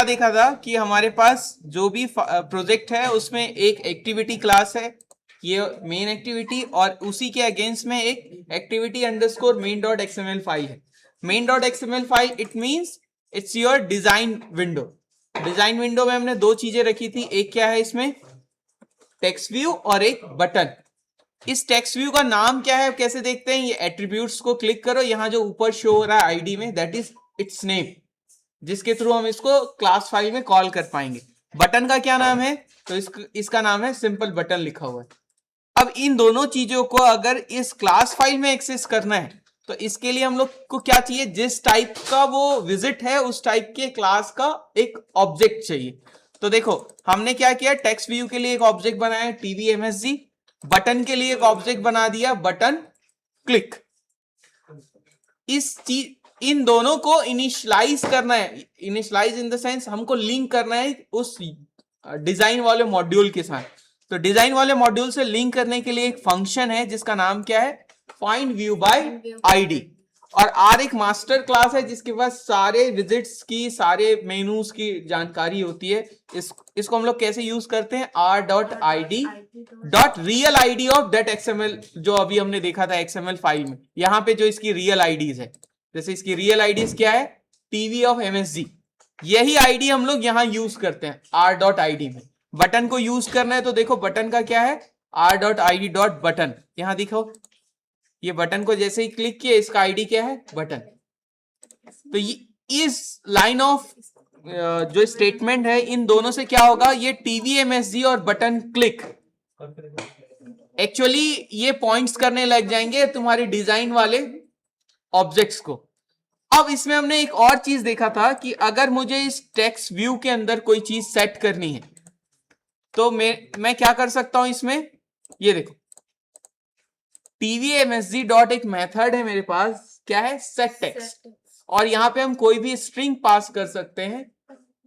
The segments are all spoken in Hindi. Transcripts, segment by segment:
देखा था कि हमारे पास जो भी प्रोजेक्ट है उसमें एक एक्टिविटी क्लास है, ये मेन एक्टिविटी, और उसी के अगेंस्ट में एक activity underscore main dot XML file है। Main dot XML file it means it's your design window. Design window में हमने दो चीजें रखी थी, एक क्या है इसमें टेक्स्ट व्यू और एक बटन। इस टेक्स्ट व्यू का नाम क्या है कैसे देखते हैं, ये एट्रीब्यूट्स को क्लिक करो, यहां जो ऊपर शो हो रहा है आईडी में दैट इज इट्स नेम, जिसके थ्रू हम इसको क्लास फाइल में कॉल कर पाएंगे। बटन का क्या नाम है, तो इसका नाम है सिंपल बटन लिखा हुआ है। अब इन दोनों चीजों को अगर इस क्लास फाइल में एक्सेस करना है तो इसके लिए हम लोग को क्या चाहिए, जिस टाइप का वो विजिट है उस टाइप के क्लास का एक ऑब्जेक्ट चाहिए। तो देखो हमने क्या किया, टेक्स्ट व्यू के लिए एक ऑब्जेक्ट बनाया tvmsg, बटन के लिए एक ऑब्जेक्ट बना दिया बटन क्लिक। इन दोनों को इनिशियलाइज करना है, इनिशियलाइज इन द सेंस हमको लिंक करना है उस डिजाइन वाले मॉड्यूल के साथ। तो डिजाइन वाले मॉड्यूल से लिंक करने के लिए एक फंक्शन है जिसका नाम क्या है, फाइंड व्यू बाय आईडी, और आर एक मास्टर क्लास है जिसके पास सारे विजिट्स की, सारे मेनूज की जानकारी होती है। इसको हम लोग कैसे यूज करते हैं, R dot I D dot real ID of that XML, जो अभी हमने देखा था एक्सएमएल फाइल में, यहाँ पे जो इसकी रियल आईडीज है, जैसे इसकी रियल आईडीज क्या है, टीवी ऑफ एमएसजी, यही आईडी हम लोग यहाँ यूज करते हैं आर डॉट आई डी में। बटन को यूज करना है तो देखो बटन का क्या है, R dot I D dot button, यहां दिखो ये बटन को जैसे ही क्लिक किया इसका आईडी क्या है, बटन। तो ये इस लाइन ऑफ जो स्टेटमेंट है इन दोनों से क्या होगा, ये tvmsg और बटन क्लिक एक्चुअली ये पॉइंट्स करने लग जाएंगे तुम्हारे डिजाइन वाले ऑब्जेक्ट्स को। अब इसमें हमने एक और चीज देखा था कि अगर मुझे इस टेक्स्ट व्यू के अंदर कोई चीज सेट करनी है तो मैं क्या कर सकता हूं इसमें, ये देखो tvmsg डॉट एक मेथड है मेरे पास, क्या है, सेट टेक्स्ट, और यहां पे हम कोई भी स्ट्रिंग पास कर सकते हैं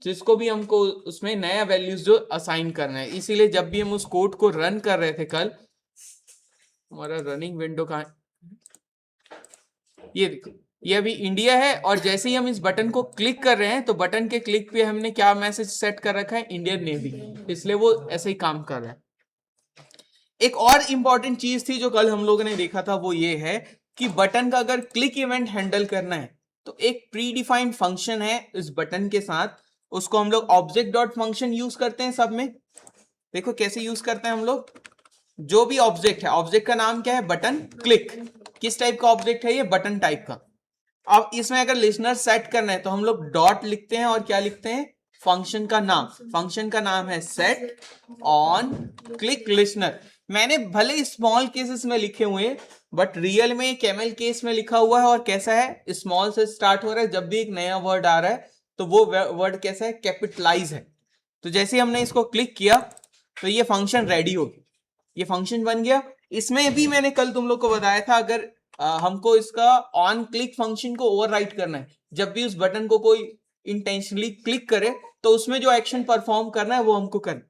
जिसको भी हमको उसमें नया वैल्यूज जो असाइन करना है। इसीलिए जब भी हम उस कोड को रन कर रहे थे कल, हमारा रनिंग विंडो कहां है, ये देखो ये अभी इंडिया है, और जैसे ही हम इस बटन को क्लिक कर रहे हैं तो बटन के क्लिक पे हमने क्या मैसेज सेट कर रखा है, इंडियन नेवी, इसलिए वो ऐसे ही काम कर रहा है। एक और इंपॉर्टेंट चीज थी जो कल हम लोगों ने देखा था, वो ये है कि बटन का अगर क्लिक इवेंट हैंडल करना है तो एक प्री डिफाइंड फंक्शन है इस बटन के साथ, उसको हम लोग ऑब्जेक्ट डॉट फंक्शन यूज करते हैं सब में। देखो कैसे यूज करते हैं हम लोग, जो भी ऑब्जेक्ट है, ऑब्जेक्ट का नाम क्या है, बटन क्लिक, किस टाइप का ऑब्जेक्ट है ये, बटन टाइप का। अब इसमें अगर लिसनर सेट करना है तो हम लोग डॉट लिखते हैं और क्या लिखते हैं, फंक्शन का नाम, फंक्शन का नाम है सेट ऑन क्लिक लिसनर। मैंने भले स्मॉल केसेस में लिखे हुए हैं बट रियल में कैमल केस में लिखा हुआ है, और कैसा है, स्मॉल से स्टार्ट हो रहा है, जब भी एक नया वर्ड आ रहा है तो वो वर्ड कैसा है, कैपिटलाइज है। तो जैसे ही हमने इसको क्लिक किया तो ये फंक्शन रेडी हो गया, ये फंक्शन बन गया। इसमें भी मैंने कल तुम लोग को बताया था, अगर हमको इसका ऑन क्लिक फंक्शन को ओवरराइट करना है, जब भी उस बटन को कोई इंटेंशनली क्लिक करे तो उसमें जो एक्शन परफॉर्म करना है वो हमको करना।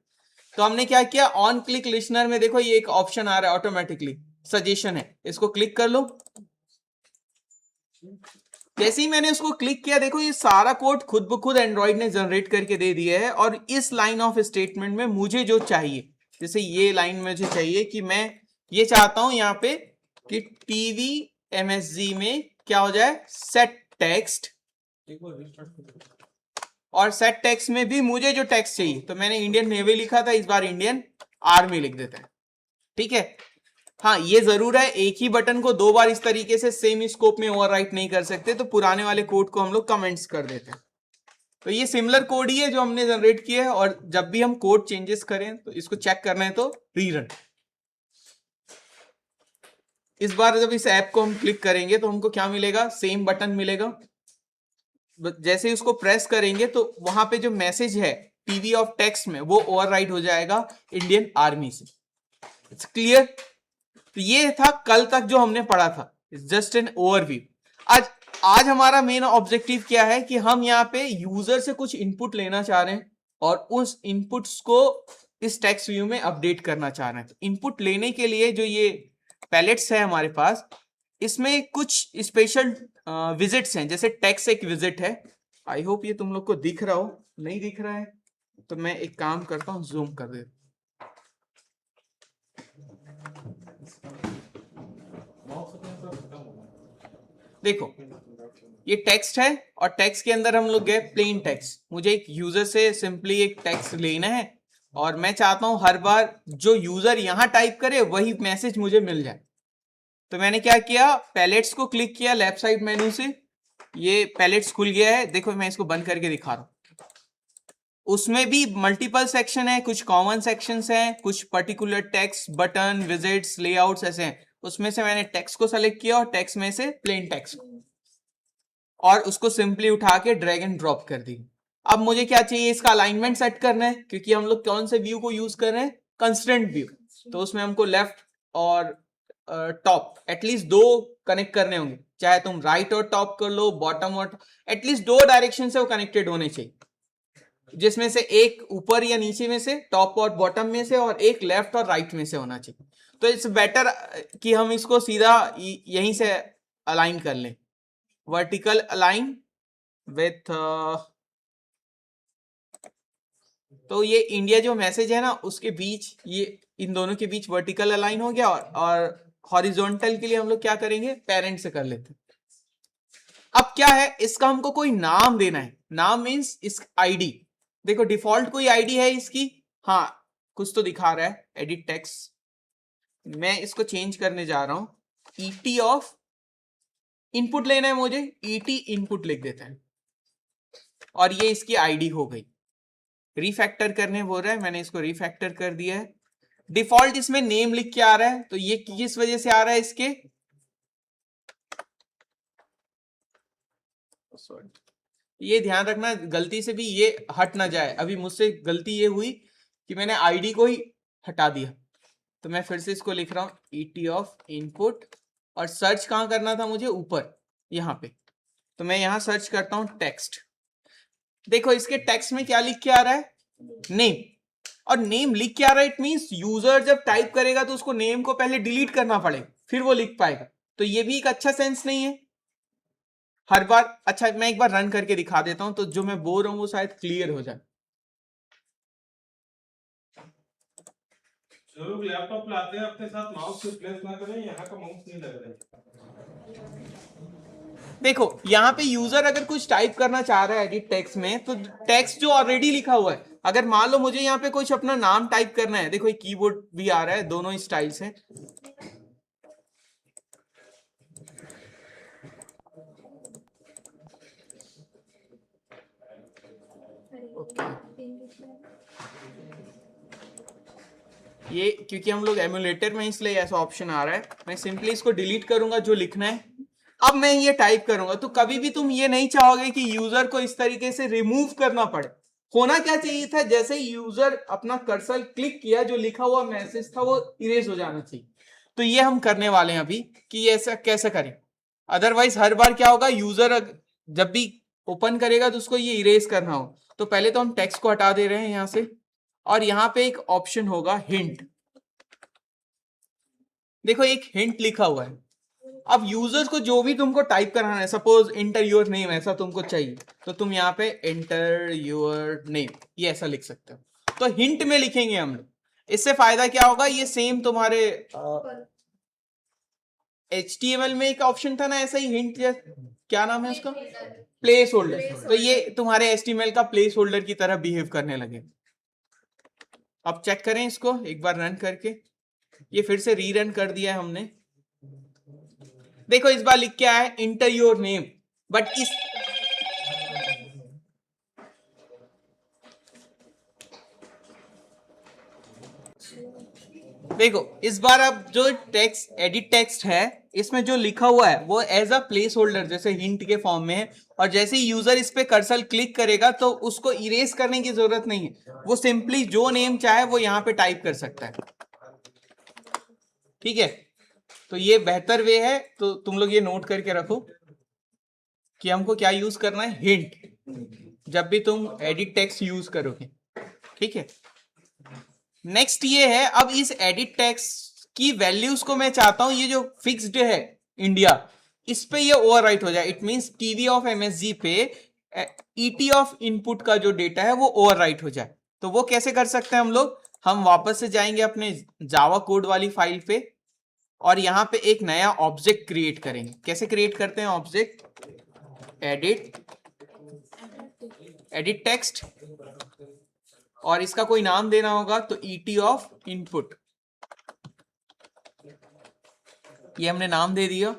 तो हमने क्या किया, ऑन क्लिक लिसनर में देखो ये एक ऑप्शन आ रहा है ऑटोमेटिकली, सजेशन है, इसको क्लिक कर लो। जैसे ही मैंने उसको क्लिक किया देखो ये सारा कोड खुद ब खुद एंड्रॉइड ने जनरेट करके दे दिया है। और इस लाइन ऑफ स्टेटमेंट में मुझे जो चाहिए, जैसे ये लाइन मुझे चाहिए कि मैं ये चाहता हूं यहाँ पे कि tvmsg में क्या हो जाए, सेट टेक्स्ट, और सेट टेक्स्ट में भी मुझे जो टेक्स्ट चाहिए, तो मैंने इंडियन नेवी लिखा था, इस बार इंडियन आर्मी लिख देता है, ठीक है। हाँ ये जरूर है, एक ही बटन को दो बार इस तरीके से सेम स्कोप में ओवरराइट नहीं कर सकते, तो पुराने वाले कोड को हम लोग कमेंट्स कर देते हैं। तो ये सिमिलर कोड ही है जो हमने जनरेट किया है, और जब भी हम कोड चेंजेस करें तो इसको चेक करना है तो रीरन। इस बार जब इस ऐप को हम क्लिक करेंगे तो हमको क्या मिलेगा, सेम बटन मिलेगा। जैसे उसको प्रेस करेंगे तो वहां पे जो मैसेज है टीवी ऑफ टेक्स्ट में वो ओवरराइट हो जाएगा इंडियन आर्मी से। It's clear. तो ये था कल तक जो हमने पढ़ा था, जस्ट एन ओवरव्यू। आज हमारा मेन ऑब्जेक्टिव क्या है कि हम यहाँ पे यूजर से कुछ इनपुट लेना चाह रहे हैं और उस इनपुट्स को इस टेक्स्ट व्यू में अपडेट करना चाह रहे हैं। तो इनपुट लेने के लिए जो ये पैलेट्स है हमारे पास, इसमें कुछ स्पेशल विजिट्स हैं, जैसे टेक्स्ट एक विजिट है, आई होप ये तुम लोग को दिख रहा हो, नहीं दिख रहा है तो मैं एक काम करता हूँ, जूम कर देता हूँ। देखो ये टेक्स्ट है और टेक्स्ट के अंदर हम लोग गए प्लेन टेक्स्ट। मुझे एक यूजर से सिंपली एक टेक्स्ट लेना है और मैं चाहता हूं हर बार जो यूजर यहां टाइप करे वही मैसेज मुझे मिल जाए। तो मैंने क्या किया, पैलेट्स को क्लिक किया लेफ्ट साइड मेनू से, ये पैलेट्स खुल गया है। देखो मैं इसको बंद करके दिखा रहा हूं। उसमें भी मल्टीपल सेक्शन है, कुछ कॉमन सेक्शंस हैं, कुछ particular text, button, visits, layouts ऐसे हैं। उसमें से मैंने टेक्स्ट को सेलेक्ट किया और टेक्स्ट में से प्लेन टेक्स्ट और उसको सिंपली उठा के ड्रैग एंड ड्रॉप कर दी। अब मुझे क्या चाहिए, इसका अलाइनमेंट सेट करना है क्योंकि हम लोग कौन से व्यू को यूज कर रहे हैं, कंस्ट्रेंट व्यू। तो उसमें हमको लेफ्ट और टॉप एटलीस्ट दो कनेक्ट करने होंगे, चाहे तुम राइट और टॉप कर लो, बॉटम और एटलीस्ट दो डायरेक्शन से वो कनेक्टेड होने चाहिए, जिसमें से एक ऊपर या नीचे में से, टॉप और बॉटम में से, और एक लेफ्ट और राइट में से होना चाहिए। तो इट्स बेटर कि हम इसको सीधा यहीं से अलाइन कर लें, वर्टिकल अलाइन विथ तो ये इंडिया जो मैसेज है ना उसके बीच, ये इन दोनों के बीच वर्टिकल अलाइन हो गया। और हॉरिजॉन्टल के लिए हम लोग क्या करेंगे, पेरेंट से कर लेते हैं। अब क्या है, इसका हमको कोई नाम देना है। नाम मीन्स इस आईडी, देखो डिफॉल्ट कोई आईडी है इसकी, हाँ कुछ तो दिखा रहा है एडिट टेक्स्ट। मैं इसको चेंज करने जा रहा हूं, ईटी ऑफ इनपुट लेना है मुझे, ईटी इनपुट लिख देते हैं और ये इसकी आईडी हो गई। रिफैक्टर करने बोल रहा है, मैंने इसको रिफैक्टर कर दिया है। डिफॉल्ट इसमें नेम लिख के आ रहा है, तो ये किस वजह से आ रहा है, इसके ये ध्यान रखना गलती से भी ये हट ना जाए। अभी मुझसे गलती ये हुई कि मैंने आईडी को ही हटा दिया, तो मैं फिर से इसको लिख रहा हूं ईटी ऑफ इनपुट। और सर्च कहां करना था मुझे, ऊपर यहां पे, तो मैं यहां सर्च करता हूं टेक्स्ट। देखो इसके टेक्स्ट में क्या लिख के आ रहा है, नेम। और नेम लिख के आ रहा है, इट मींस यूजर जब टाइप करेगा तो उसको नेम को पहले डिलीट करना पड़ेगा फिर वो लिख पाएगा। तो ये भी एक अच्छा सेंस नहीं है हर बार। अच्छा मैं एक बार रन करके दिखा देता हूं तो जो मैं बोल रहा हूं वो शायद क्लियर हो जाए। जो लोग लैपटॉप लाते हैं अपने साथ माउस रिप्लेस ना करें, यहाँ का माउस नहीं लग रहा है। देखो यहाँ पे यूजर अगर कुछ टाइप करना चाह रहा है एडिट टेक्स्ट में, तो टेक्स्ट जो ऑलरेडी लिखा हुआ है, अगर मान लो मुझे यहाँ पे कुछ अपना नाम टाइप करना है, देखो ये कीबोर्ड भी आ रहा है, दोनों स्टाइल्स हैं। ये क्योंकि हम लोग एमुलेटर में, इसलिए ऐसा ऑप्शन आ रहा है। मैं सिंपली इसको डिलीट करूंगा जो लिखना है। अब मैं ये टाइप करूंगा, तो कभी भी तुम ये नहीं चाहोगे कि यूजर को इस तरीके से रिमूव करना पड़े। होना क्या चाहिए था, जैसे यूजर अपना कर्सर क्लिक किया, जो लिखा हुआ मैसेज था वो इरेज हो जाना चाहिए। तो ये हम करने वाले हैं अभी कि ऐसा कैसे करें। अदरवाइज हर बार क्या होगा, यूजर जब भी ओपन करेगा तो उसको ये इरेज करना हो। तो पहले तो हम टेक्स्ट को हटा दे रहे हैं यहां से, और यहां पे एक ऑप्शन होगा हिंट। देखो एक हिंट लिखा हुआ है। अब यूजर्स को जो भी तुमको टाइप कराना है, सपोज एंटर योर नेम ऐसा तुमको चाहिए, तो तुम यहाँ पे एंटर योर नेम ये ऐसा लिख सकते हो। तो हिंट में लिखेंगे हम लोग। इससे फायदा क्या होगा, ये सेम तुम्हारे HTML में एक ऑप्शन था ना ऐसा ही हिंट, क्या नाम है उसका, प्लेस होल्डर। तो ये तुम्हारे HTML का प्लेस होल्डर की तरह बिहेव करने लगे। अब चेक करें इसको एक बार रन करके, ये फिर से रीरन कर दिया है हमने। देखो इस बार लिख के आया है इंटर योर नेम, बट इस देखो इस बार अब जो टेक्स्ट एडिट टेक्स्ट है, इसमें जो लिखा हुआ है वो एज अ प्लेस होल्डर जैसे हिंट के फॉर्म में है। और जैसे ही यूजर इस पे कर्सर क्लिक करेगा तो उसको इरेज करने की जरूरत नहीं है, वो सिंपली जो नेम चाहे वो यहाँ पे टाइप कर सकता है। ठीक है, तो ये बेहतर वे है। तो तुम लोग ये नोट करके रखो कि हमको क्या यूज करना है, हिंट, जब भी तुम एडिट टेक्स्ट यूज करोगे। ठीक है, नेक्स्ट ये है, अब इस एडिट टेक्स्ट की वैल्यूज को मैं चाहता हूं ये जो फिक्स्ड है इंडिया, इस पे ये ओवरराइट हो जाए। It means TV off MSG पे ईटी ऑफ इनपुट का जो डेटा है वो ओवरराइट हो जाए। तो वो कैसे कर सकते हैं हम लोग? हम वापस से जाएंगे अपने जावा कोड वाली फाइल पे और यहाँ पे एक नया ऑब्जेक्ट क्रिएट करेंगे। कैसे क्रिएट करते हैं ऑब्जेक्ट? एडिट टेक्स्ट, और इसका कोई नाम देना होगा तो ईटी ऑफ इनपुट, ये हमने नाम दे दिया।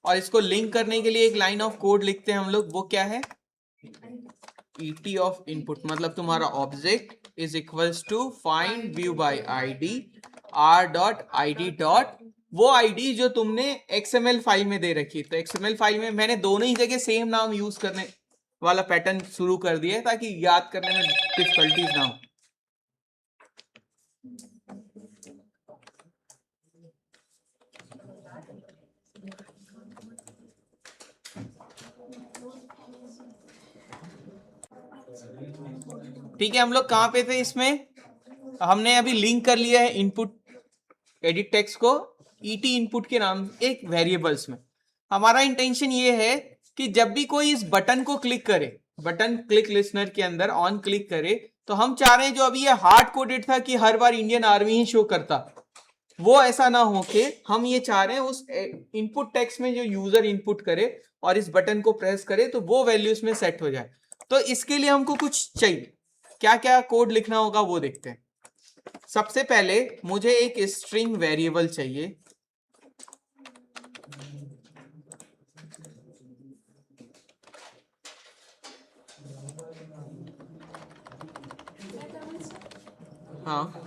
और इसको लिंक करने के लिए एक लाइन ऑफ कोड लिखते हैं हम लोग, वो क्या है? ईटी ऑफ इनपुट मतलब तुम्हारा object is equals to find view by ID R dot ID dot, वो आईडी जो तुमने एक्सएमएल फाइल में दे रखी। तो एक्सएमएल फाइल में मैंने दोनों ही जगह सेम नाम यूज करने वाला पैटर्न शुरू कर दिया है ताकि याद करने में डिफिकल्टीज ना हो। ठीक है, हम लोग कहाँ पे थे इसमें? हमने अभी लिंक कर लिया है इनपुट एडिट टेक्स्ट को ईटी इनपुट के नाम एक वेरिएबल्स में। हमारा इंटेंशन ये है कि जब भी कोई इस बटन को क्लिक करे, बटन क्लिक लिसनर के अंदर ऑन क्लिक करे, तो हम चाह रहे हैं जो अभी ये हार्ड कोडेड था कि हर बार इंडियन आर्मी ही शो करता, वो ऐसा ना हो के हम ये चाह रहे हैं उस इनपुट टेक्स्ट में जो यूजर इनपुट करे और इस बटन को प्रेस करे तो वो वैल्यू इसमें सेट हो जाए। तो इसके लिए हमको कुछ चाहिए, क्या क्या कोड लिखना होगा वो देखते हैं। सबसे पहले मुझे एक स्ट्रिंग वेरिएबल चाहिए। हाँ,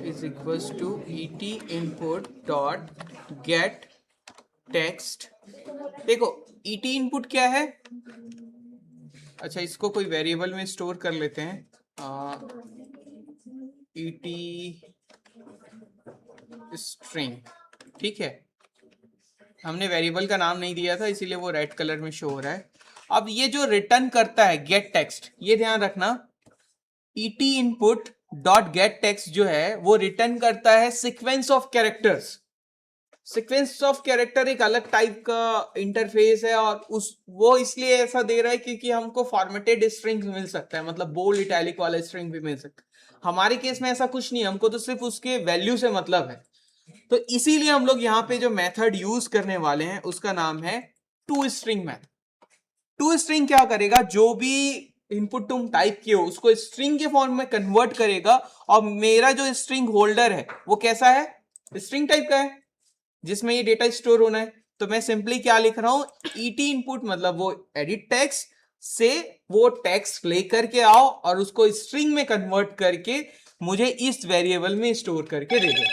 is equals to ET input dot get text. देखो ईटी इनपुट क्या है? अच्छा, इसको कोई वेरिएबल में स्टोर कर लेते हैं। ईटी स्ट्रिंग, ठीक है। हमने वेरिएबल का नाम नहीं दिया था इसीलिए वो रेड कलर में शो हो रहा है। अब ये जो रिटर्न करता है गेट टेक्स्ट, ये ध्यान रखना, ET input dot get text जो है वो रिटर्न करता है sequence of characters. Sequence of character एक अलग टाइप का इंटरफेस है और उस वो इसलिए ऐसा दे रहा है क्योंकि हमको फॉर्मेटेड स्ट्रिंग मिल सकता है, मतलब बोल्ड इटैलिक वाला स्ट्रिंग भी मिल सकता है। हमारे केस में ऐसा कुछ नहीं, हमको तो सिर्फ उसके वैल्यू से मतलब है। तो इसीलिए हम लोग यहाँ पे जो मेथड यूज करने वाले हैं उसका नाम है to string method. To string क्या करेगा? जो भी इनपुट तुम टाइप किए हो उसको स्ट्रिंग के फॉर्म में कन्वर्ट करेगा, और मेरा जो स्ट्रिंग होल्डर है वो कैसा है? स्ट्रिंग टाइप का है जिसमें ये डेटा स्टोर होना है। तो मैं सिंपली क्या लिख रहा हूं? ईटी इनपुट मतलब वो एडिट टेक्स्ट से वो टेक्स्ट लेकर के आओ और उसको स्ट्रिंग में कन्वर्ट करके मुझे इस वेरिएबल में स्टोर करके दे दो।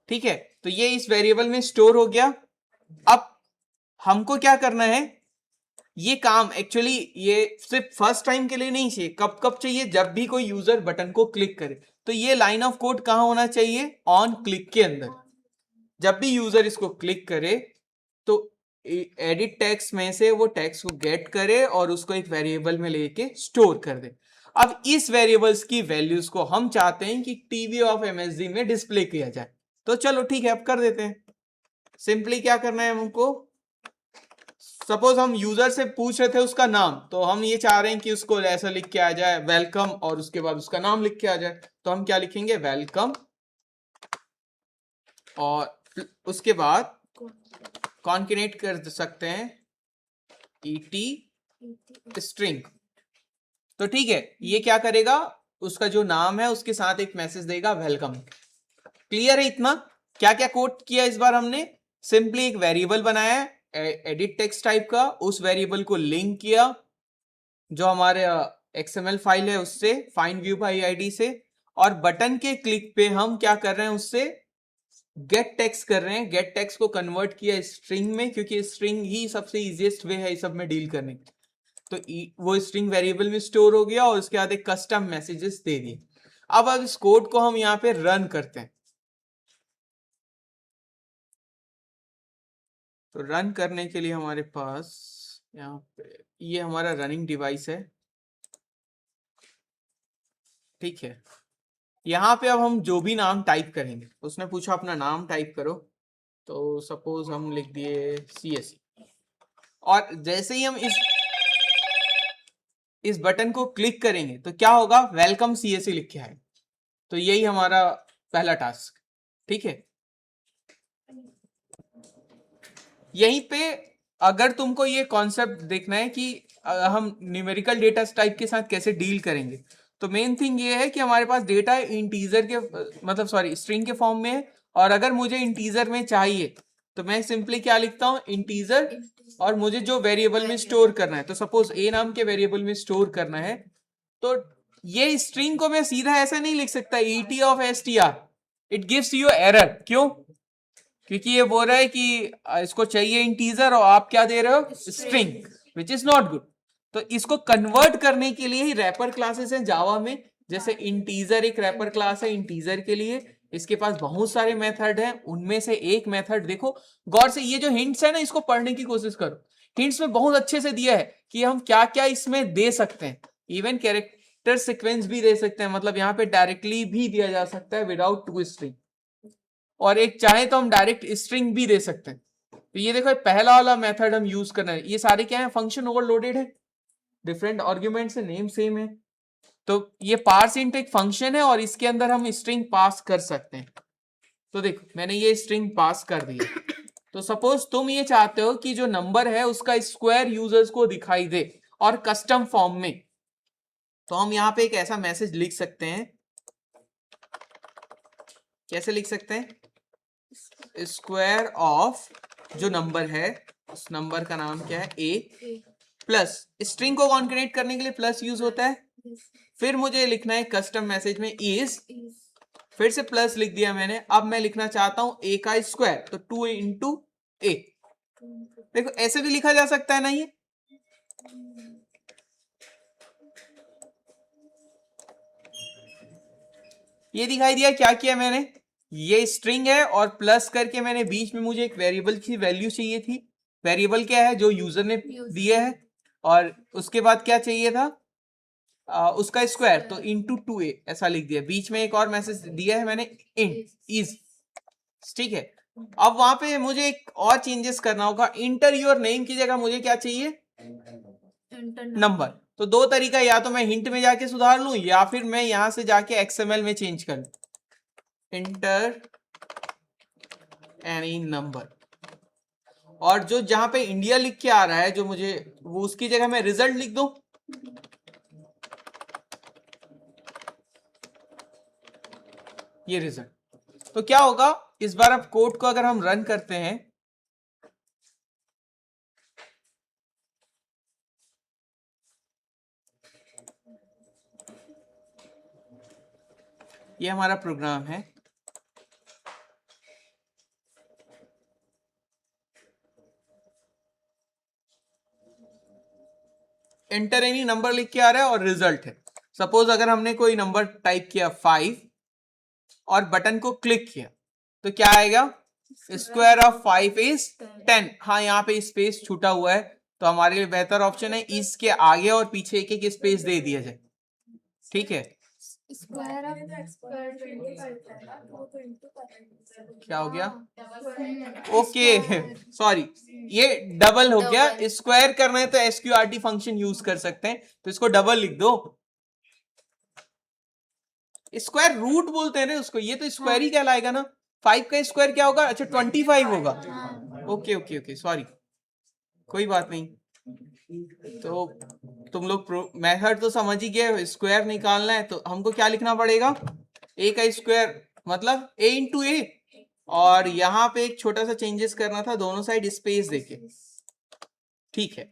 ठीक है, तो ये इस वेरिएबल में स्टोर हो गया। अब हमको क्या करना है? ये काम एक्चुअली ये सिर्फ फर्स्ट टाइम के लिए नहीं चाहिए, कब कब चाहिए? जब भी कोई यूजर बटन को क्लिक करे। तो ये लाइन ऑफ कोड कहां होना चाहिए? ऑन क्लिक के अंदर। जब भी यूजर इसको क्लिक करे तो एडिट टेक्स्ट में से वो टेक्स्ट को गेट करे और उसको एक वेरिएबल में लेके स्टोर कर दे। अब इस वेरिएबल्स की वैल्यूज को हम चाहते हैं कि टीवी ऑफ एमएसजी में डिस्प्ले किया जाए। तो चलो ठीक है, अब कर देते हैं। सिंपली क्या करना है हमको? सपोज हम यूजर से पूछ रहे थे उसका नाम, तो हम ये चाह रहे हैं कि उसको ऐसा लिख के आ जाए वेलकम और उसके बाद उसका नाम लिख के आ जाए। तो हम क्या लिखेंगे? वेलकम, और उसके बाद कॉन्केनेट कर सकते हैं ईटी स्ट्रिंग। तो ठीक है, ये क्या करेगा? उसका जो नाम है उसके साथ एक मैसेज देगा वेलकम। क्लियर है इतना? क्या क्या कोड किया इस बार हमने? सिंपली एक वेरिएबल बनाया एडिट टेक्स्ट टाइप का, उस वेरिएबल को लिंक किया जो हमारे एक्सएमएल फाइल है उससे, फाइंड व्यू बाय आईडी से, और बटन के क्लिक पे हम क्या कर रहे हैं? उससे गेट टेक्स्ट कर रहे हैं। गेट टेक्स्ट को कन्वर्ट किया स्ट्रिंग में, क्योंकि स्ट्रिंग ही सबसे इजीएस्ट वे है इस सब में डील करने की। तो वो स्ट्रिंग वेरिएबल में स्टोर हो गया और उसके बाद एक कस्टम मैसेजेस दे दिए। अब इस कोड को हम यहाँ पे रन करते हैं। तो रन करने के लिए हमारे पास यहाँ पे ये हमारा रनिंग डिवाइस है। ठीक है, यहाँ पे अब हम जो भी नाम टाइप करेंगे, उसने पूछा अपना नाम टाइप करो, तो सपोज हम लिख दिए CSE, और जैसे ही हम इस बटन को क्लिक करेंगे तो क्या होगा, वेलकम CSE लिख के आए। तो यही हमारा पहला टास्क, ठीक है। यहीं पे अगर तुमको ये कॉन्सेप्ट देखना है कि हम न्यूमेरिकल डेटा टाइप के साथ कैसे डील करेंगे, तो मेन थिंग ये है कि हमारे पास डेटा इंटीजर के मतलब सॉरी स्ट्रिंग के फॉर्म में है, और अगर मुझे इंटीजर में चाहिए तो मैं सिंपली क्या लिखता हूँ, इंटीजर, और मुझे जो वेरिएबल में स्टोर करना है, तो सपोज ए नाम के वेरिएबल में स्टोर करना है, तो ये स्ट्रिंग को मैं सीधा ऐसा नहीं लिख सकता ET of STR, it gives you error. क्यों? क्योंकि ये बोल रहा है कि इसको चाहिए इंटीजर और आप क्या दे रहे हो, string, which is not good. तो इसको कन्वर्ट करने के लिए ही रैपर क्लासेस हैं जावा में, जैसे इंटीजर एक रैपर क्लास है इंटीजर के लिए, इसके पास बहुत सारे मेथड हैं, उनमें से एक मेथड देखो गौर से, ये जो हिंट्स है ना, इसको पढ़ने की कोशिश करो। हिंट्स में बहुत अच्छे से दिया है कि हम क्या क्या इसमें दे सकते हैं, इवन कैरेक्टर सीक्वेंस भी दे सकते हैं, मतलब यहाँ पे डायरेक्टली भी दिया जा सकता है विदाउट टू स्ट्रिंग, और एक चाहे तो हम डायरेक्ट स्ट्रिंग भी दे सकते हैं। तो ये देखो पहला वाला मेथड हम यूज करना है, ये सारे क्या है, फंक्शन ओवरलोडेड है, डिफरेंट आर्ग्यूमेंट से नेम सेम है। तो ये पार्स इंट एक फंक्शन है और इसके अंदर हम स्ट्रिंग पास कर सकते हैं। तो देखो मैंने ये स्ट्रिंग पास कर दिया, तो सपोज तुम ये चाहते हो कि जो नंबर है उसका स्क्वायर यूजर्स को दिखाई दे और कस्टम फॉर्म में, तो हम यहाँ पे एक ऐसा मैसेज लिख सकते हैं, कैसे लिख सकते हैं, स्क्वायर ऑफ जो नंबर है उस नंबर का नाम क्या है A, प्लस स्ट्रिंग को कॉन्करेट करने के लिए प्लस यूज होता है, फिर मुझे लिखना है कस्टम मैसेज में इज, फिर से प्लस लिख दिया मैंने, अब मैं लिखना चाहता हूं A का स्क्वायर, तो 2 इंटू A। देखो ऐसे भी लिखा जा सकता है ना, ये दिखाई दिया। क्या किया मैंने, ये स्ट्रिंग है और प्लस करके मैंने बीच में, मुझे एक वेरिएबल की वैल्यू चाहिए थी, वेरिएबल क्या है जो यूजर ने दिया है, और उसके बाद क्या चाहिए था, उसका स्क्वायर, तो इंटू 2A ऐसा लिख दिया, बीच में एक और मैसेज दिया है मैंने इंट इज, ठीक है। अब वहां पे मुझे एक और चेंजेस करना होगा, इंटर योर नेम की जगह मुझे क्या चाहिए, नंबर। तो दो तरीका, या तो मैं हिंट में जाके सुधार लूं या फिर मैं यहां से जाके XML में चेंज कर लूं, इंटर एनी नंबर, और जो जहां पे इंडिया लिख के आ रहा है जो मुझे, वो उसकी जगह मैं रिजल्ट लिख दूं, ये रिजल्ट। तो क्या होगा, इस बार अब कोड को अगर हम रन करते हैं, ये हमारा प्रोग्राम है, एंटर एनी नंबर लिख के आ रहा है और रिजल्ट है। सपोज अगर हमने कोई नंबर टाइप किया 5 और बटन को क्लिक किया, तो क्या आएगा, स्क्वायर ऑफ 5 इज 10। हाँ यहाँ पे स्पेस छूटा हुआ है, तो हमारे लिए बेहतर ऑप्शन है इसके आगे और पीछे एक एक स्पेस दे दिया जाए, ठीक है। स्क्वायर ऑफ क्या हो गया, ओके सॉरी, ये डबल हो गया, स्क्वायर करना है तो SQRT फंक्शन यूज कर सकते हैं, तो इसको डबल लिख दो, स्क्वायर रूट बोलते हैं ना उसको, ये तो स्क्वायर ही कहलाएगा ना, 5 का स्क्वायर क्या होगा, अच्छा 25 होगा, ओके ओके ओके सॉरी, कोई बात नहीं। तो तुम लोग मेथड तो समझ ही गए, स्क्वायर निकालना है तो हमको क्या लिखना पड़ेगा, A का स्क्वायर मतलब A इंटू A, और यहाँ पे एक छोटा सा चेंजेस करना था, दोनों साइड स्पेस देके, ठीक है।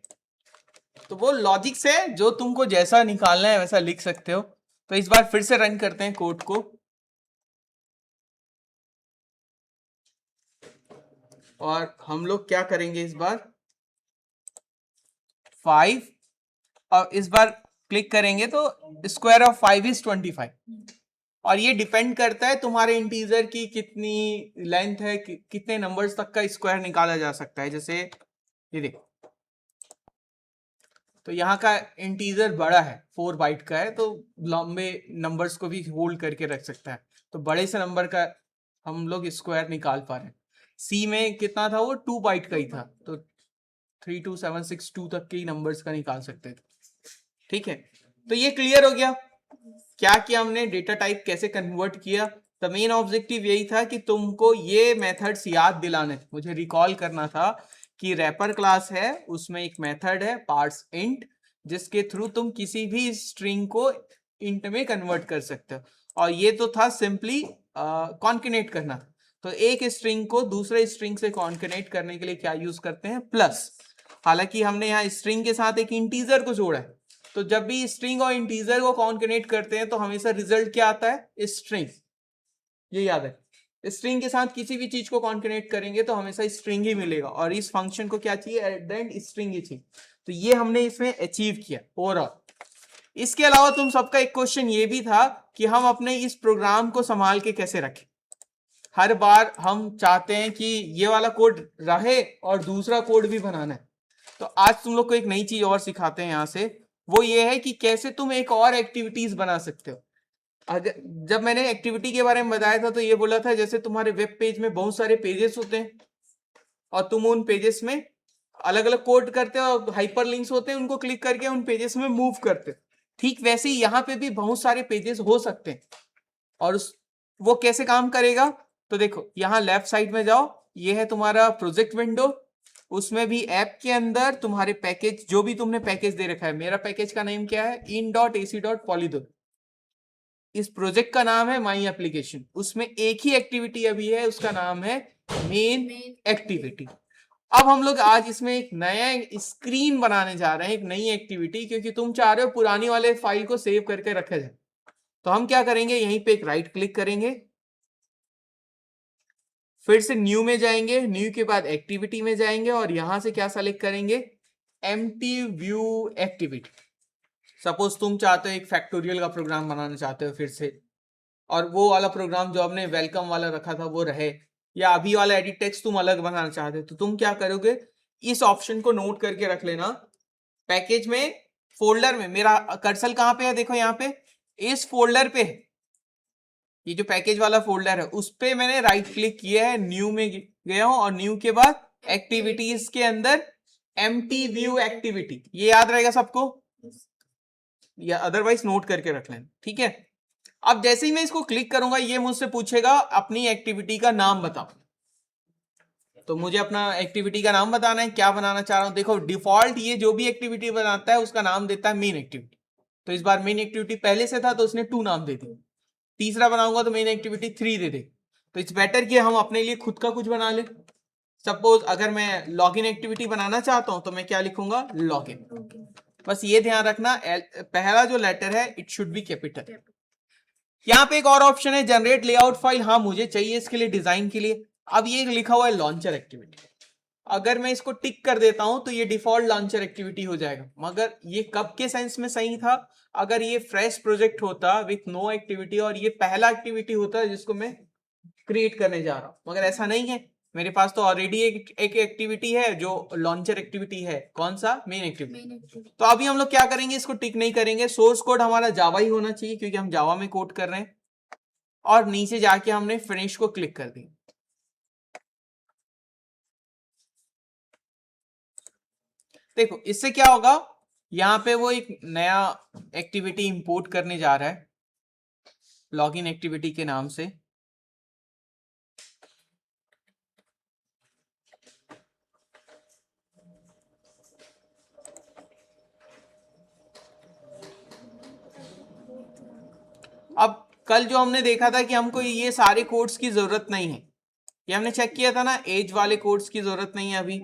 तो वो लॉजिक से जो तुमको जैसा निकालना है वैसा लिख सकते हो। तो इस बार फिर से रन करते हैं कोड को, और हम लोग क्या करेंगे इस बार, 5, और इस बार क्लिक करेंगे तो स्क्वायर ऑफ 5 इज 25, और ये डिपेंड करता है तुम्हारे इंटीजर की कितनी लेंथ है, कितने नंबर्स तक का स्क्वायर निकाला जा सकता है। जैसे ये देखो तो यहाँ का इंटीजर बड़ा है, 4 बाइट का है, तो लंबे नंबर्स को भी होल्ड करके रख सकता है। तो बड़े से नंबर का हम लोग स्क्वायर निकाल पा रहे हैं। सी में कितना था, वो 2 बाइट का ही था, तो 32762 तक के ही नंबर्स का निकाल सकते थे। ठीक है, तो ये क्लियर हो गया क्या किया हमने, डेटा टाइप कैसे कन्वर्ट किया। द मेन ऑब्जेक्टिव यही था कि तुमको ये मेथड्स याद दिलाने थे, मुझे रिकॉल करना था कि रैपर क्लास है, उसमें एक मेथड है पार्स इंट, जिसके थ्रू तुम किसी भी स्ट्रिंग को इंट में कन्वर्ट कर सकते हो। और ये तो था सिंपली कॉन्केनेट करना। तो एक स्ट्रिंग को दूसरे स्ट्रिंग से कॉन्केनेट करने के लिए क्या यूज करते हैं, प्लस। हालांकि हमने यहाँ स्ट्रिंग के साथ एक इंटीजर को जोड़ा है, तो जब भी स्ट्रिंग और इंटीजर को कॉन्केनेट करते हैं तो हमेशा रिजल्ट क्या आता है, स्ट्रिंग। ये याद है, स्ट्रिंग के साथ किसी भी चीज को कॉन्केनेट करेंगे तो हमेशा स्ट्रिंग ही मिलेगा, और इस फंक्शन को क्या चाहिए, एट द एंड स्ट्रिंग ही चाहिए। तो ये हमने इसमें अचीव किया ओवरऑल। इसके अलावा तुम सबका एक क्वेश्चन ये भी था कि हम अपने इस प्रोग्राम को संभाल के कैसे रखें। हर बार हम चाहते हैं कि ये वाला कोड रहे और दूसरा कोड भी बनाना है। तो आज तुम लोग को एक नई चीज और सिखाते हैं यहाँ से, वो ये है कि कैसे तुम एक और एक्टिविटीज बना सकते हो। अगर जब मैंने एक्टिविटी के बारे में बताया था तो ये बोला था जैसे तुम्हारे वेब पेज में बहुत सारे पेजेस होते हैं और तुम उन पेजेस में अलग अलग कोड करते हो, और हाइपर लिंक्स होते हैं, उनको क्लिक करके उन पेजेस में मूव करते हो। ठीक वैसे ही यहाँ पे भी बहुत सारे पेजेस हो सकते हैं। और वो कैसे काम करेगा, तो देखो यहाँ लेफ्ट साइड में जाओ, ये है तुम्हारा प्रोजेक्ट विंडो। उसमें भी ऐप के अंदर तुम्हारे पैकेज, जो भी तुमने पैकेज दे रखा है, मेरा पैकेज का नेम क्या है, in.ac.polygon। इस प्रोजेक्ट का नाम है माई एप्लीकेशन। उसमें एक ही एक्टिविटी अभी है, उसका नाम है मेन एक्टिविटी। अब हम लोग आज इसमें एक नया स्क्रीन बनाने जा रहे हैं, एक नई एक्टिविटी, क्योंकि तुम चाह रहे हो पुरानी वाले फाइल को सेव करके रखा जाए। तो हम क्या करेंगे, यहीं पे एक राइट क्लिक करेंगे, फिर से न्यू में जाएंगे, न्यू के बाद एक्टिविटी में जाएंगे और यहां से क्या सेलेक्ट करेंगे, एम्प्टी व्यू एक्टिविटी। सपोज तुम चाहते हो एक फैक्टोरियल का प्रोग्राम बनाना चाहते हो फिर से, और वो वाला प्रोग्राम जो हमने वेलकम वाला रखा था वो रहे, या अभी वाला एडिट टेक्स्ट तुम अलग बनाना चाहते हो, तो तुम क्या करोगे, इस ऑप्शन को नोट करके रख लेना। पैकेज में फोल्डर में मेरा कर्सर कहां पे है, देखो यहाँ पे इस फोल्डर पे है, ये जो पैकेज वाला फोल्डर है उस पे मैंने राइट क्लिक किया है, न्यू में गया हूं, और न्यू के बाद एक्टिविटीज के अंदर एम्प्टी व्यू एक्टिविटी। ये याद रहेगा सबको, या अदरवाइज नोट करके रख लेना, ठीक है। अब जैसे ही मैं इसको क्लिक करूंगा ये मुझसे पूछेगा अपनी एक्टिविटी का नाम बताओ। तो मुझे अपना एक्टिविटी का नाम बताना है, क्या बनाना चाह रहा हूं। देखो डिफॉल्ट ये जो भी एक्टिविटी बनाता है उसका नाम देता है मेन एक्टिविटी। तो इस बार मेन एक्टिविटी पहले से था तो उसने 2 नाम दे दिया। तीसरा बनाऊंगा तो मेन एक्टिविटी 3 दे दे। तो इट्स बेटर कि हम अपने लिए खुद का कुछ बना ले। सपोज अगर मैं लॉगिन एक्टिविटी बनाना चाहता हूं तो मैं क्या लिखूंगा, लॉगिन। बस ये ध्यान रखना, पहला जो लेटर है इट शुड बी कैपिटल। यहाँ पे एक और ऑप्शन है, जनरेट लेआउट फाइल। हाँ मुझे चाहिए इसके लिए, डिजाइन के लिए। अब ये लिखा हुआ है लॉन्चर एक्टिविटी, अगर मैं इसको टिक कर देता हूं तो ये डिफॉल्ट लॉन्चर एक्टिविटी हो जाएगा। मगर ये कब के सेंस में सही था, अगर ये फ्रेश प्रोजेक्ट होता विथ नो एक्टिविटी और ये पहला एक्टिविटी होता जिसको मैं क्रिएट करने जा रहा हूं। मगर ऐसा नहीं है, मेरे पास तो ऑलरेडी एक एक्टिविटी है जो लॉन्चर एक्टिविटी है। कौन सा, मेन एक्टिविटी। तो अभी हम लोग क्या करेंगे, इसको टिक नहीं करेंगे। सोर्स कोड हमारा जावा ही होना चाहिए क्योंकि हम जावा में कोड कर रहे हैं। और नीचे जाके हमने फिनिश को क्लिक कर दिया। देखो इससे क्या होगा, यहां पे वो एक नया एक्टिविटी इंपोर्ट करने जा रहा है लॉगिन एक्टिविटी के नाम से। अब कल जो हमने देखा था कि हमको ये सारे कोड्स की जरूरत नहीं है, ये हमने चेक किया था ना, एज वाले कोड्स की जरूरत नहीं है अभी।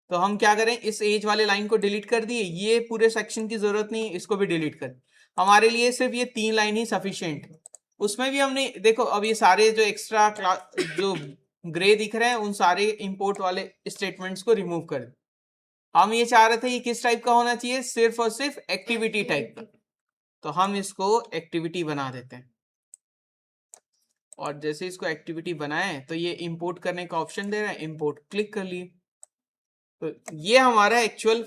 तो हम क्या करें, इस एज वाले लाइन को डिलीट कर दिए, ये पूरे सेक्शन की जरूरत नहीं है, इसको भी डिलीट कर। हमारे लिए सिर्फ ये 3 लाइन ही सफिशिएंट। उसमें भी हमने देखो, अब ये सारे जो एक्स्ट्रा जो ग्रे दिख रहे हैं उन सारे इंपोर्ट वाले स्टेटमेंट्स को रिमूव कर दे। हम ये चाह रहे थे ये किस टाइप का होना चाहिए, सिर्फ और सिर्फ एक्टिविटी टाइप का। तो हम इसको एक्टिविटी बना देते हैं, और जैसे इसको एक्टिविटी बनाए तो ये इंपोर्ट करने का ऑप्शन दे रहा है, इंपोर्ट क्लिक कर लिए। तो ये हमारा एक्चुअल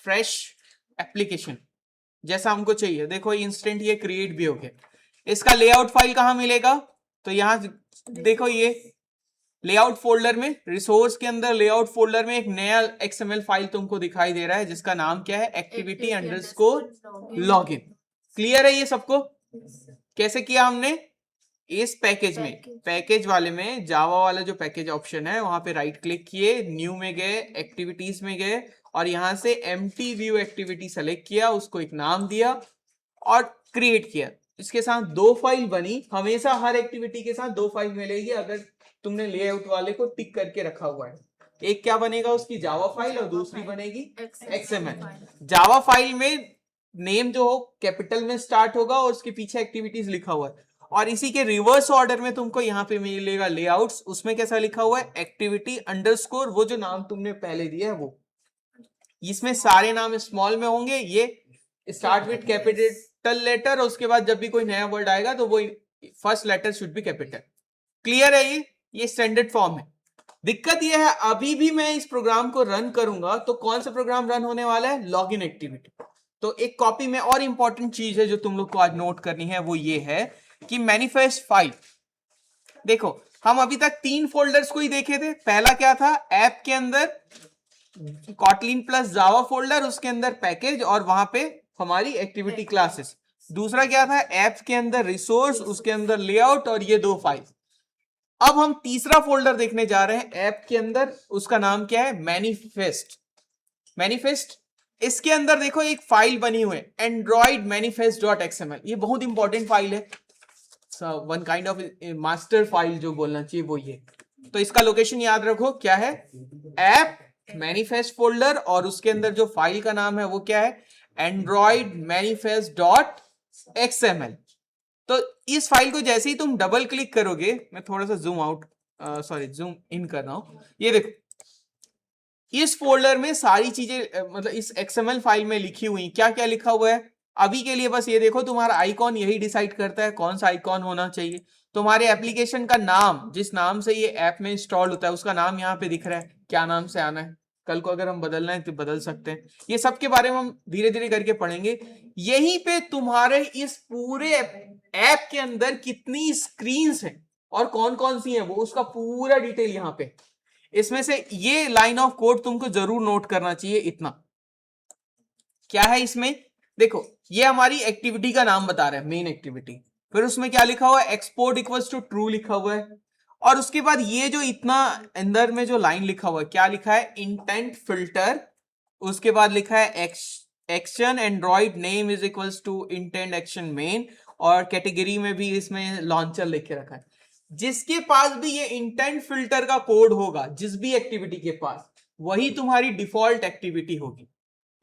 फ्रेश एप्लीकेशन जैसा हमको चाहिए। देखो इंस्टेंट ये क्रिएट भी हो गया। इसका लेआउट फाइल कहाँ मिलेगा? तो यहाँ देखो ये लेआउट फोल्डर में, रिसोर्स के अंदर लेआउट फोल्डर में एक नया XML फाइल तुमको दिखाई दे रहा है जिसका नाम क्या है? Activity underscore login. क्लियर है ये सबको? कैसे किया हमने? इस पैकेज में, पैकेज वाले में, जावा वाला जो पैकेज ऑप्शन है वहां पे राइट क्लिक किए, न्यू में गए, एक्टिविटीज में गए और यहां से एम्प्टी व्यू एक्टिविटी सेलेक्ट किया, उसको एक नाम दिया और क्रिएट किया। इसके साथ दो फाइल बनी। हमेशा हर एक्टिविटी के साथ दो फाइल मिलेगी अगर तुमने लेआउट वाले को टिक करके रखा हुआ है। एक क्या बनेगा उसकी? जावा फाइल, और दूसरी बनेगी XML। जावा फाइल में नेम जो हो कैपिटल में स्टार्ट होगा और उसके पीछे एक्टिविटीज लिखा हुआ है, और इसी के रिवर्स ऑर्डर में तुमको यहाँ पे मिलेगा लेआउट्स। उसमें कैसा लिखा हुआ है? एक्टिविटी अंडरस्कोर, वो जो नाम तुमने पहले दिया है वो। इसमें सारे नाम स्मॉल में होंगे, ये स्टार्ट विद कैपिटल लेटर, और उसके बाद जब भी कोई नया वर्ड आएगा तो वो first letter should be capital. Clear है? ये स्टैंडर्ड फॉर्म है। दिक्कत ये है, अभी भी मैं इस प्रोग्राम को रन करूंगा तो कौन सा प्रोग्राम रन होने वाला है? Login activity. तो एक कॉपी में और इंपॉर्टेंट चीज है जो तुम लोग को आज नोट करनी है, वो ये है कि मैनिफेस्ट फाइल। देखो हम अभी तक 3 फोल्डर्स को ही देखे थे। पहला क्या था? ऐप के अंदर कॉटलिन प्लस जावा फोल्डर, उसके अंदर पैकेज और वहां पे हमारी एक्टिविटी क्लासेस। दूसरा क्या था? ऐप के अंदर रिसोर्स, उसके अंदर लेआउट और ये 2 फाइल। अब हम तीसरा फोल्डर देखने जा रहे हैं ऐप के अंदर, उसका नाम क्या है? मैनिफेस्ट। मैनिफेस्ट, इसके अंदर देखो एक फाइल बनी हुई है एंड्रॉइड manifest.xml। ये बहुत इंपॉर्टेंट फाइल है, one kind of master file जो बोलना चाहिए वो ये। तो इसका लोकेशन याद रखो, क्या है? ऐप मैनिफेस्ट फोल्डर, और उसके अंदर जो फाइल का नाम है वो क्या है? Android manifest.xml। तो इस फाइल को जैसे ही तुम डबल क्लिक करोगे, मैं थोड़ा सा जूम आउट जूम इन कर रहा हूं, ये देखो इस फोल्डर में सारी चीजें मतलब इस XML फाइल में लिखी हुई। क्या क्या लिखा हुआ है अभी के लिए? बस ये देखो, तुम्हारा आइकॉन यही डिसाइड करता है कौन सा आइकॉन होना चाहिए। तुम्हारे एप्लीकेशन का नाम, जिस नाम से ये ऐप में इंस्टॉल होता है, उसका नाम यहाँ पे दिख रहा है, क्या नाम से आना है। कल को अगर हम बदलना है तो बदल सकते हैं। ये सब के बारे में हम धीरे धीरे करके पढ़ेंगे। यहीं पे तुम्हारे इस पूरे ऐप के अंदर कितनी स्क्रीन्स हैं और कौन कौन सी हैं वो, उसका पूरा डिटेल यहाँ पे। इसमें से ये लाइन ऑफ कोड तुमको जरूर नोट करना चाहिए। इतना क्या है इसमें? देखो ये हमारी एक्टिविटी का नाम बता रहा है, मेन एक्टिविटी। फिर उसमें क्या लिखा हुआ है? एक्सपोर्ट इक्वल्स टू ट्रू लिखा हुआ है। और उसके बाद ये जो इतना अंदर में जो लाइन लिखा हुआ है, क्या लिखा है? Intent filter. उसके बाद लिखा है action android name is equals to intent action main, और कैटेगरी में भी इसमें लॉन्चर लिख के रखा है। जिसके पास भी ये इंटेंट फिल्टर का कोड होगा, जिस भी एक्टिविटी के पास, वही तुम्हारी डिफॉल्ट एक्टिविटी होगी।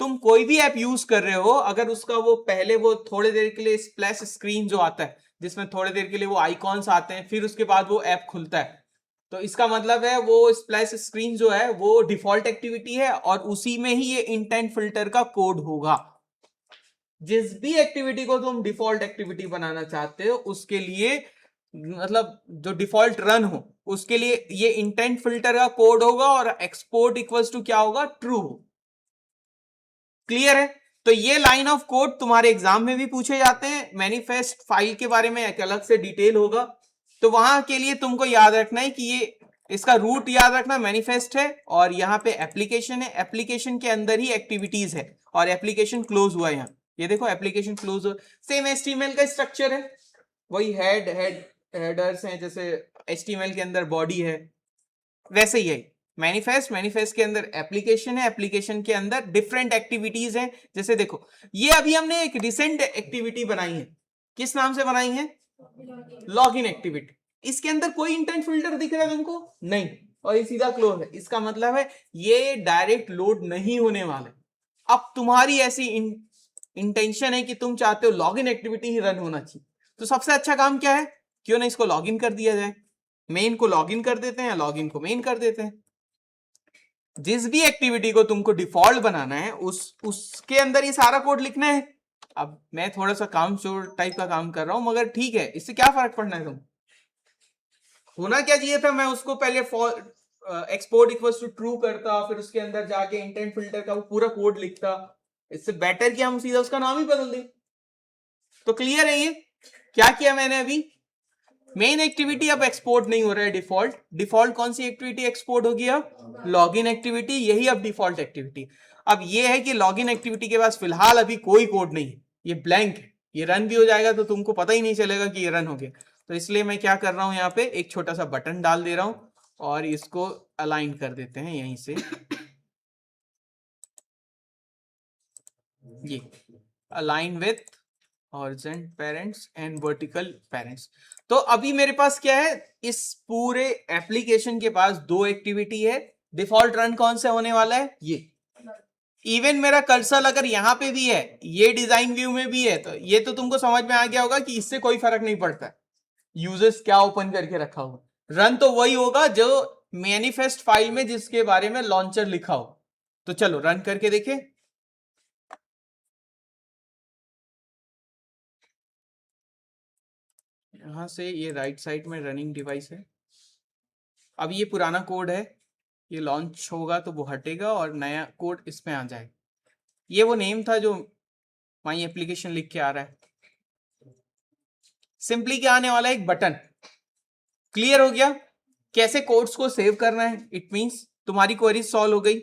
तुम कोई भी ऐप यूज कर रहे हो, अगर उसका वो पहले वो थोड़ी देर के लिए स्प्लैश स्क्रीन जो आता है, जिसमें थोड़ी देर के लिए वो आइकॉन्स आते हैं, फिर उसके बाद वो ऐप खुलता है, तो इसका मतलब है वो स्प्लैश स्क्रीन जो है वो डिफॉल्ट एक्टिविटी है और उसी में ही ये इंटेंट फिल्टर का कोड होगा। जिस भी एक्टिविटी को तुम डिफॉल्ट एक्टिविटी बनाना चाहते हो, उसके लिए मतलब जो डिफॉल्ट रन हो, उसके लिए ये इंटेंट फिल्टर का कोड होगा और एक्सपोर्ट इक्वल्स टू क्या होगा? ट्रू। क्लियर है? तो ये लाइन ऑफ कोड तुम्हारे एग्जाम में भी पूछे जाते हैं। मैनिफेस्ट फाइल के बारे में एक अलग से डिटेल होगा, तो वहां के लिए तुमको याद रखना है कि ये इसका रूट याद रखना, मैनिफेस्ट है और यहाँ पे एप्लीकेशन है। एप्लीकेशन के अंदर ही एक्टिविटीज है और एप्लीकेशन क्लोज हुआ है यहाँ। ये देखो एप्लीकेशन क्लोज हुआ, सेम HTML का स्ट्रक्चर है, वही हेडर्स हैं, जैसे HTML के अंदर बॉडी है, वैसे ही है मैनिफेस्ट के अंदर एप्लीकेशन है, एप्लीकेशन के अंदर डिफरेंट एक्टिविटीज हैं। जैसे देखो ये अभी हमने एक रिसेंट एक्टिविटी बनाई है, किस नाम से बनाई है? Login activity. इसके अंदर कोई इंटेंट फिल्टर दिख रहा है तुमको? नहीं, और ये सीधा क्लोज है। इसका मतलब है ये डायरेक्ट लोड नहीं होने वाला है। अब तुम्हारी ऐसी इंटेंशन है कि तुम चाहते हो लॉगिन एक्टिविटी ही रन होना चाहिए, तो सबसे अच्छा काम क्या है? क्यों ना इसको लॉगिन कर दिया जाए। मेन को लॉगिन कर देते हैं, लॉगिन को मेन कर देते हैं। जिस भी एक्टिविटी को तुमको डिफॉल्ट बनाना है उसके अंदर ये सारा कोड लिखना है। अब मैं थोड़ा सा काम चोर टाइप का काम कर रहा हूं, मगर ठीक है, इससे क्या फर्क पड़ना है? तुम होना क्या चाहिए था, मैं उसको पहले एक्सपोर्ट इक्वल्स टू ट्रू करता, फिर उसके अंदर जाके इंटेंट फिल्टर का वो पूरा कोड लिखता, इससे बेटर कि हम सीधा उसका नाम ही बदल दें। तो क्लियर है ये क्या किया मैंने अभी? मेन एक्टिविटी अब एक्सपोर्ट नहीं हो रहा है डिफॉल्ट। डिफॉल्ट कौन सी एक्टिविटी एक्सपोर्ट होगी अब? लॉगिन एक्टिविटी, यही अब डिफॉल्ट एक्टिविटी। अब ये है कि लॉगिन एक्टिविटी के पास फिलहाल अभी कोई कोड नहीं है, ये ब्लैंक है। ये रन भी हो जाएगा तो तुमको पता ही नहीं चलेगा कि ये रन हो गया। तो इसलिए मैं क्या कर रहा हूं, यहाँ पे एक छोटा सा बटन डाल दे रहा हूं और इसको अलाइन कर देते हैं यहीं से, ये align with horizontal parents and vertical parents. तो अभी मेरे पास क्या है, इस पूरे एप्लीकेशन के पास दो एक्टिविटी है। डिफॉल्ट रन कौन सा होने वाला है? ये। इवन मेरा कर्सर अगर यहाँ पे भी है, ये डिजाइन व्यू में भी है, तो ये तो तुमको समझ में आ गया होगा कि इससे कोई फर्क नहीं पड़ता यूजर्स क्या ओपन करके रखा होगा। रन तो वही होगा जो मैनिफेस्ट फाइल में जिसके बारे में लॉन्चर लिखा हो। तो चलो रन करके देखें। यहां से ये राइट साइड में रनिंग डिवाइस है। अब ये पुराना कोड है, ये लॉन्च होगा तो वो हटेगा और नया कोड इसमें आ जाएगा। ये वो नेम था जो माई एप्लीकेशन लिख के आ रहा है। सिंपली क्या आने वाला है, एक बटन। क्लियर हो गया कैसे कोड्स को सेव करना है? इट मींस तुम्हारी क्वेरी सॉल्व हो गई।